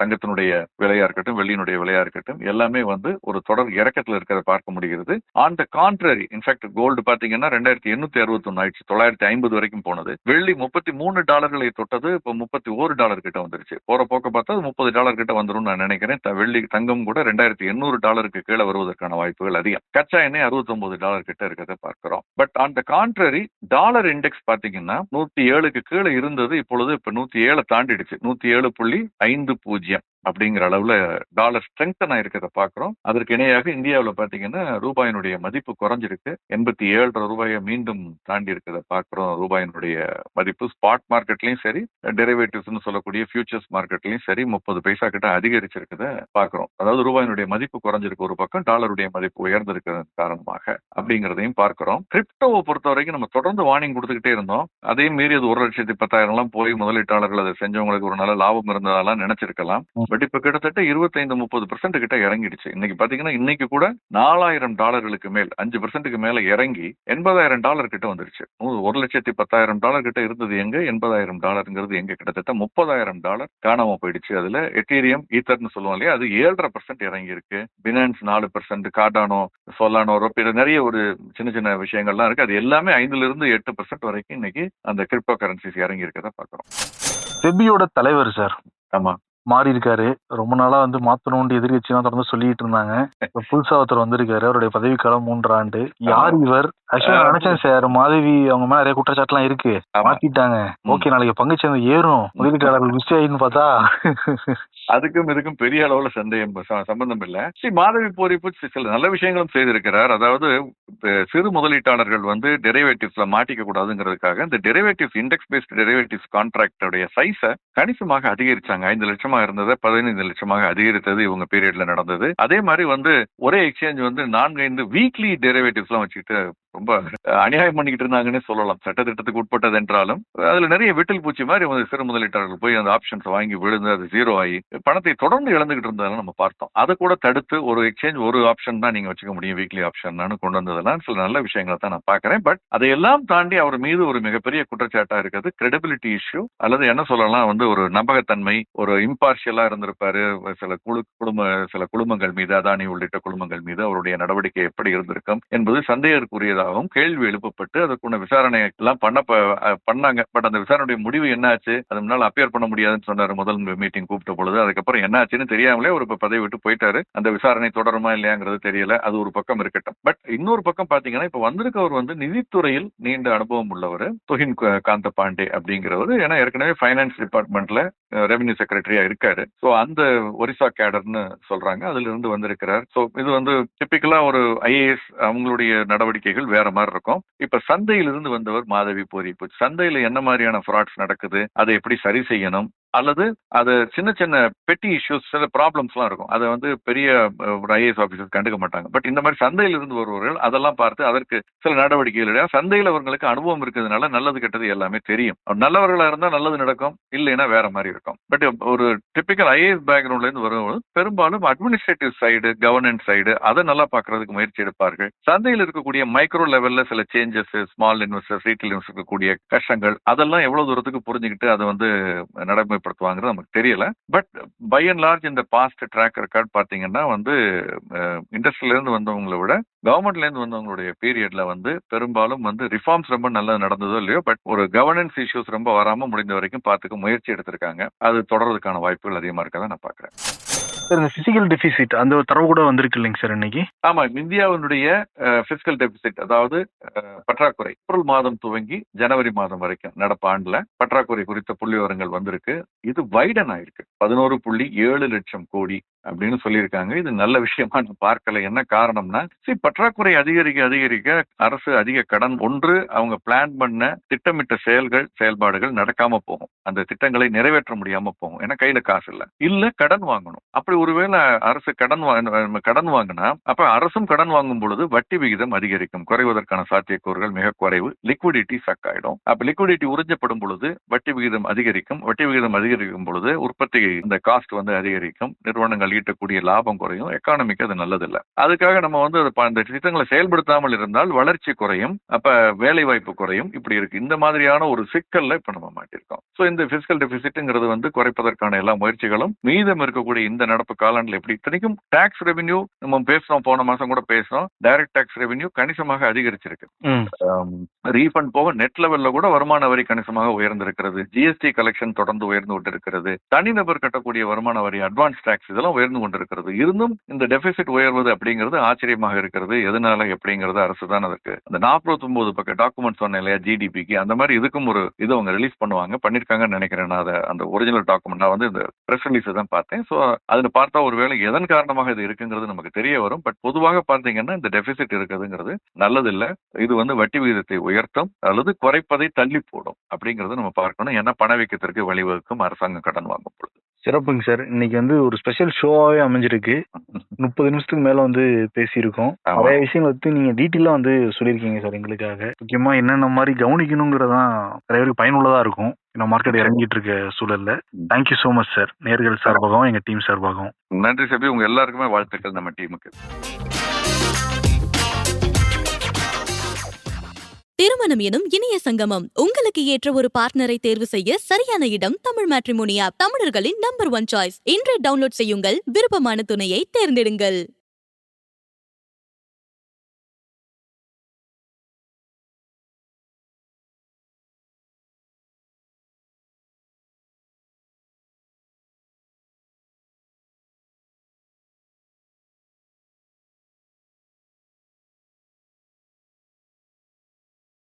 தங்கத்தினுடைய விலையா இருக்கட்டும், வெள்ளியினுடைய விலையா இருக்கட்டும், எல்லாமே ஒரு தொடர் இறக்கத்துல இருக்கிறத பார்க்க முடிகிறது. On the contrary, in fact gold பாத்தீங்கன்னா 2861 ஆயிடுச்சு, 950 வரைக்கும் போனது. வெள்ளி $33 தொட்டது, இப்ப $31 கிட்ட வந்துருச்சு. போற போக்க பார்த்தா $30 கிட்ட வந்துரும் நான் நினைக்கிறேன். வெள்ளி தங்கம் கூட $2800 கீழே வருவதற்கான வாய்ப்புகள் அதிகம். கச்சா எண்ணெய் $69 கிட்ட இருக்கிறத பார்க்கிறோம். But on the contrary, dollar index பாத்தீங்கன்னா 107க்கு கீழே இருந்தது, இப்பொழுது இப்ப 107 தாண்டிடுச்சு. 107.50 அப்படிங்கிற அளவுல டாலர் ஸ்ட்ரெங்தன் ஆயிருக்கிறத பாக்குறோம். அதற்கு இணையாக இந்தியாவில் பாத்தீங்கன்னா ரூபாயினுடைய மதிப்பு குறைஞ்சிருக்கு, 87 ரூபாயை மீண்டும் தாண்டி இருக்கிறத பாக்குறோம். ரூபாயினுடைய மதிப்பு ஸ்பாட் மார்க்கெட்லயும் சரி, டெரிவேட்டிவ்ஸ்னு சொல்லக்கூடிய ஃபியூச்சர்ஸ் மார்க்கெட்லயும் சரி 30 பைசா கிட்ட அதிகரிச்சிருக்கிறத பாக்குறோம். அதாவது ரூபாயினுடைய மதிப்பு குறைஞ்சிருக்கு ஒரு பக்கம், டாலருடைய மதிப்பு உயர்ந்திருக்கிறது காரணமாக அப்படிங்கிறதையும் பார்க்கிறோம். கிரிப்டோவை பொறுத்த வரைக்கும் நம்ம தொடர்ந்து வார்னிங் கொடுத்துக்கிட்டே இருந்தோம். அதையும் மீறி அது 1,10,000 எல்லாம் போய் முதலீட்டாளர்கள் அதை செஞ்சவங்களுக்கு ஒரு நல்ல லாபம் இருந்ததெல்லாம் நினைச்சிருக்கலாம். பட் இப்ப கிட்டத்தட்ட 25-30% கிட்ட இறங்கிடுச்சு. இன்னைக்கு பாத்தீங்கன்னா இன்னைக்கு கூட $4,000 மேல் 5% மேல இறங்கி $80,000 கிட்ட வந்துருச்சு. $1,10,000 கிட்ட இருந்தது எங்க, $80,000 எங்க, கிட்டத்தட்ட $30,000 காணாம போயிடுச்சு. அதுல எத்தீரியம் ஈத்தர்னு சொல்லுவோம் இல்லையா, அது 7.5% இறங்கி இருக்கு. பினான்ஸ் 4%, கார்டானோ, சொலானோ, நிறைய ஒரு சின்ன சின்ன விஷயங்கள்லாம் இருக்கு. அது எல்லாமே 5-8% வரைக்கும் இன்னைக்கு அந்த கிரிப்டோ கரன்சிஸ் இறங்கி இருக்கதை பாக்குறோம். செபியோட தலைவர் சார் ஆமா, மாறி இருக்காரு. ரொம்ப நாளா வந்து மாத்தணும்னு எதிர்கட்சிலாம் தொடர்ந்து சொல்லிட்டு இருந்தாங்க. இப்ப புதுசா ஒருத்தர் வந்திருக்காரு. அவருடைய பதவிக்காலம் 3 ஆண்டு. யார் இவர்? ஆக்சுவலா நான் நினைச்சேன் சார், மாதவி அவங்க மேல நிறைய குற்றச்சாட்டுலாம் இருக்கு, மாத்திட்டாங்க, ஓகே நாளைக்கு பங்குச்சந்தை ஏறும், முதலீட்டாளர்கள் பிஸி ஆயின்னு பார்த்தா அதுக்கும் இதுக்கும் பெரிய அளவுல சம்பந்தம் இல்ல. மாதவி போரிப்பு சில நல்ல விஷயங்களும் செய்திருக்கிறார். அதாவது சிறு முதலீட்டாளர்கள் வந்து டெரிவேட்டிவ்ஸ்ல மாட்டிக்க கூடாதுங்கிறதுக்காக இந்த டெரிவேட்டிவ்ஸ் இண்டெக்ஸ் பேஸ்ட் டெரிவேட்டிவ்ஸ் கான்ட்ராக்டோடைய சைஸை கணிசமாக அதிகரிச்சாங்க. 5 லட்சமா இருந்ததை 15 லட்சமாக அதிகரித்தது இவங்க பீரியட்ல நடந்தது. அதே மாதிரி வந்து ஒரே எக்ஸ்சேஞ்ச் வந்து 4-5 வீக்லி டெரிவேட்டிவ்ஸ் எல்லாம் வச்சுக்கிட்டு ரொம்ப அநியாயம் பண்ணிக்கிட்டு இருந்தாங்கன்னு சொல்லலாம். சட்டத்திட்டத்துக்கு உட்பட்டது என்றாலும் அதுல நிறைய விட்டில் பூச்சி மாதிரி சிறு முதலீட்டாளர்கள் போய் அந்த ஆப்ஷன்ஸ் வாங்கி விழுந்து அது ஜீரோ ஆகி பணத்தை தொடர்ந்து இழந்துகிட்டு இருந்ததெல்லாம் நம்ம பார்த்தோம். அதை கூட தடுத்து ஒரு எக்ஸ்சேஞ்ச் ஒரு ஆப்ஷன் தான் நீங்க வச்சுக்க முடியும், வீக்லி ஆப்ஷன் கொண்டு வந்ததெல்லாம் சில நல்ல விஷயங்களை தான் நான் பாக்குறேன். பட் அதையெல்லாம் தாண்டி அவர் மீது ஒரு மிகப்பெரிய குற்றச்சாட்டா இருக்கிறது கிரெடிபிலிட்டி இஷ்யூ, அல்லது என்ன சொல்லலாம் வந்து ஒரு நம்பகத்தன்மை, ஒரு இம்பார்ஷியலா இருந்திருப்பாரு சில குழுமங்கள் மீது, அதானி உள்ளிட்ட குழுமங்கள் மீது அவருடைய நடவடிக்கை எப்படி இருந்திருக்கும் என்பது சந்தேகத்துக்குரியதாகவும் கேள்வி எழுப்பப்பட்டு அதற்குள்ள விசாரணை எல்லாம் பண்ணாங்க. பட் அந்த விசாரணையுடைய முடிவு என்ன ஆச்சு, அது முன்னால் அப்பியர் பண்ண முடியாதுன்னு சொன்னாரு முதல் மீட்டிங் கூப்பிட்ட பொழுது. அதுக்கப்புறம் என்ன ஆச்சுன்னு தெரியாமலே ஒரு பதவி விட்டு போயிட்டாரு. அந்த விசாரணை தொடருமா இல்லையாங்கிறது தெரியல. அது ஒரு பக்கம் இருக்கட்டும். பட் இன்னொரு பக்கம் பாத்தீங்கன்னா இப்ப வந்திருக்கவர் வந்து நிதித்துறையில் நீண்ட அனுபவம் உள்ளவர் துஹின் காந்த பாண்டே அப்படிங்கிறவர். ஏன்னா ஏற்கனவே பைனான்ஸ் டிபார்ட்மெண்ட்ல ரெவென்யூ செக்ரட்டரியா இருக்காரு. சோ அந்த ஒரிசா கேடர்னு சொல்றாங்க, அதுல இருந்து வந்திருக்கிறார். சோ இது வந்து டிபிக்கலா ஒரு ஐஏஎஸ் அவங்களுடைய நடவடிக்கைகள் வேற மாதிரி இருக்கும். இப்ப சந்தையிலிருந்து வந்தவர் மாதவி போரிப்பு. சந்தையில என்ன மாதிரியான ஃப்ராட்ஸ் நடக்குது, அதை எப்படி சரி செய்யணும், அல்லது அது சின்ன சின்ன பெட்டி இஷ்யூஸ், சில ப்ராப்ளம்ஸ் எல்லாம் இருக்கும். அதை வந்து பெரிய ஐஏஎஸ் ஆபீசர்ஸ் கண்டுக்க மாட்டாங்க. பட் இந்த மாதிரி சந்தையில் இருந்து வருபவர்கள் அதெல்லாம் பார்த்து அதற்கு சில நடவடிக்கைகள், சந்தையில் அவர்களுக்கு அனுபவம் இருக்கிறதுனால நல்லது கெட்டது எல்லாமே தெரியும். நல்லவர்களா இருந்தா நல்லது நடக்கும், இல்லைன்னா வேற மாதிரி இருக்கும். பட் ஒரு டிபிக்கல் ஐஏஎஸ் பேக்ரவுண்ட்ல இருந்து வரும்போது பெரும்பாலும் அட்மினிஸ்ட்ரேட்டிவ் சைடு, கவர்னன்ஸ் சைடு அதை நல்லா பார்க்கறதுக்கு முயற்சி எடுப்பார்கள். சந்தையில் இருக்கக்கூடிய மைக்ரோ லெவல்ல சில changes, small investors, retail investor இருக்கக்கூடிய கஷ்டங்கள் அதெல்லாம் எவ்வளவு தூரத்துக்கு புரிஞ்சுக்கிட்டு அதை வந்து நடைமுறைப்படுத்துவாங்கிறது நமக்கு தெரியல. பட் பை அண்ட் லார்ஜ் இந்த பாஸ்ட் ட்ராக் ரெக்கார்ட் பாத்தீங்கன்னா வந்து இண்டஸ்ட்ரியில இருந்து வந்தவங்களை விட கவர்மெண்ட்ல இருந்து வந்தவங்களுடைய பீரியட்ல வந்து பெரும்பாலும் வந்து ரிஃபார்ம்ஸ் ரொம்ப நல்லா நடந்ததோ இல்லையோ, பட் ஒரு கவர்னன்ஸ் இஷ்யூஸ் ரொம்ப வராம முடிந்த வரைக்கும் பார்த்துக்க முயற்சி எடுத்திருக்காங்க. அது தொடர்றதுக்கான வாய்ப்புகள் அதிகமா இருக்கதான் நான் பாக்குறேன். இந்த பிசிக்கல் டெபிசிட் அந்த தரவு கூட வந்திருக்கு இல்லைங்க சார் இன்னைக்கு? ஆமா, இந்தியாவினுடைய பிசிக்கல் டெபிசிட் அதாவது பற்றாக்குறை ஏப்ரல் மாதம் துவங்கி ஜனவரி மாதம் வரைக்கும் நடப்பு ஆண்டுல பற்றாக்குறை குறித்த புள்ளி விவரங்கள் வந்திருக்கு. இது வைடன் ஆயிருக்கு, 11.7 லட்சம் கோடி அப்படின்னு சொல்லியிருக்காங்க. இது நல்ல விஷயமா நான் பார்க்கல. என்ன காரணம்னா பற்றாக்குறை அதிகரிக்க அரசு அதிக கடன், ஒன்று அவங்க பிளான் பண்ண திட்டமிட்ட செயல்பாடுகள் நடக்காம போகும், அந்த திட்டங்களை நிறைவேற்ற முடியாம போகும், ஏன்னா கையில காசு இல்ல கடன் வாங்கணும். அப்படி ஒருவேளை அரசு கடன் வாங்கினா அப்ப அரசும் கடன் வாங்கும் பொழுது வட்டி விகிதம் அதிகரிக்கும், குறைவதற்கான சாத்தியக்கூறுகள் மிக குறைவு, லிக்விடிட்டி சக் ஆயிடும். அப்ப லிக்விடிட்டி உறிஞ்சப்படும் பொழுது வட்டி விகிதம் அதிகரிக்கும், வட்டி விகிதம் அதிகரிக்கும் பொழுது உற்பத்தி இந்த காஸ்ட் வந்து அதிகரிக்கும், நிறுவனங்கள் ஈட்டக்கூடிய லாபம் குறையும், எக்கானமிக்கு அது நல்லதில்லை. அதுக்காக நம்ம வந்து அந்த திட்டங்களை செயல்படுத்தாமல் இருந்தால் வளர்ச்சி குறையும், அப்ப வேலை வாய்ப்பு குறையும், இப்படி இருக்கு. இந்த மாதிரியான ஒரு சிக்கல்ல இப்ப நம்ம மாட்டிருக்கோம். சோ இந்த பிசிக்கல் டெபிசிட்ங்கிறது வந்து குறைப்பதற்கான எல்லா முயற்சிகளும் மீதம் இருக்கக்கூடிய இந்த நடப்பு காலாண்டில் எப்படி இத்தனைக்கும் டாக்ஸ் ரெவென்யூ நம்ம பேசுறோம், போன மாசம் கூட பேசுறோம், டைரக்ட் டாக்ஸ் ரெவென்யூ கணிசமாக அதிகரிச்சிருக்கு. ரீஃபண்ட் போக நெட் லெவல்ல கூட வருமான வரி கணிசமாக உயர்ந்திருக்கிறது, ஜிஎஸ்டி கலெக்ஷன் தொடர்ந்து உயர்ந்து கொண்டிருக்கிறது, தனிநபர் கட்டக்கூடிய வருமான வரி, அட்வான்ஸ் டாக்ஸ் இதெல்லாம் உயர்ந்து கொண்டிருக்கிறது. இருந்தும் இந்த டெபிசிட் உயர்வது அப்படிங்கிறது ஆச்சரியமாக இருக்கிறது. எதனால எப்படிங்கிறது அரசு தான் அதுக்கு அந்த 49 பக்கம் டாக்குமெண்ட் சொன்னேன் இல்லையா ஜிடிபிக்கு, அந்த மாதிரி இதுக்கும் ஒரு இது அவங்க ரிலீஸ் பண்ணிருக்காங்கன்னு நினைக்கிறேன். நான் அந்த ஒரிஜினல் டாக்குமெண்ட் நான் வந்து இந்த பிரஸ் ரிலீஸ் தான் பார்த்தேன். ஸோ அதில் பார்த்தா ஒருவேளை எதன் காரணமாக இது இருக்குங்கிறது நமக்கு தெரிய வரும். பட் பொதுவாக பார்த்தீங்கன்னா இந்த டெபிசிட் இருக்குதுங்கிறது நல்லதில்லை. இது வந்து வட்டி விகிதத்தை உயர்த்தும் அல்லது குறைப்பதை தள்ளி போடும் அப்படிங்கறத நம்ம பார்க்கணும். ஏன்னா பணவீக்கத்திற்கு வழிவகுக்கும் அரசாங்கம் கடன் வாங்கும் பொழுது. சிறப்புங்க சார். இன்னைக்கு வந்து ஒரு ஸ்பெஷல் ஷோவாவே அமைஞ்சிருக்கு. 30 நிமிஷத்துக்கு மேல வந்து பேசியிருக்கோம். ஆமா. நிறைய விஷயங்கள் வந்து நீங்க டீட்டெயிலா வந்து சொல்லியிருக்கீங்க சார் எங்களுக்காக. முக்கியமா என்னென்ன மாதிரி கவனிக்கணுங்கிறதான் நிறைய பேருக்கு பயனுள்ளதா இருக்கும். நம்ம மார்க்கெட் இறங்கிட்டு இருக்க சூழல்ல. Thank you so much sir. நேயர்கள் சார்பாகவும் எங்க டீம் சார்பாகவும். நன்றி சபி, உங்க எல்லாருக்குமே வாழ்த்துக்கள் நம்ம டீமுக்கு. திருமணம் எனும் இணைய சங்கமம். உங்களுக்கு ஏற்ற ஒரு பார்ட்னரை தேர்வு செய்ய சரியான இடம் தமிழ் மேட்ரிமோனி ஆப். தமிழர்களின் நம்பர் 1 சாய்ஸ். இன்றே டவுன்லோட் செய்யுங்கள். விருப்பமான துணையை தேர்ந்தெடுங்கள்.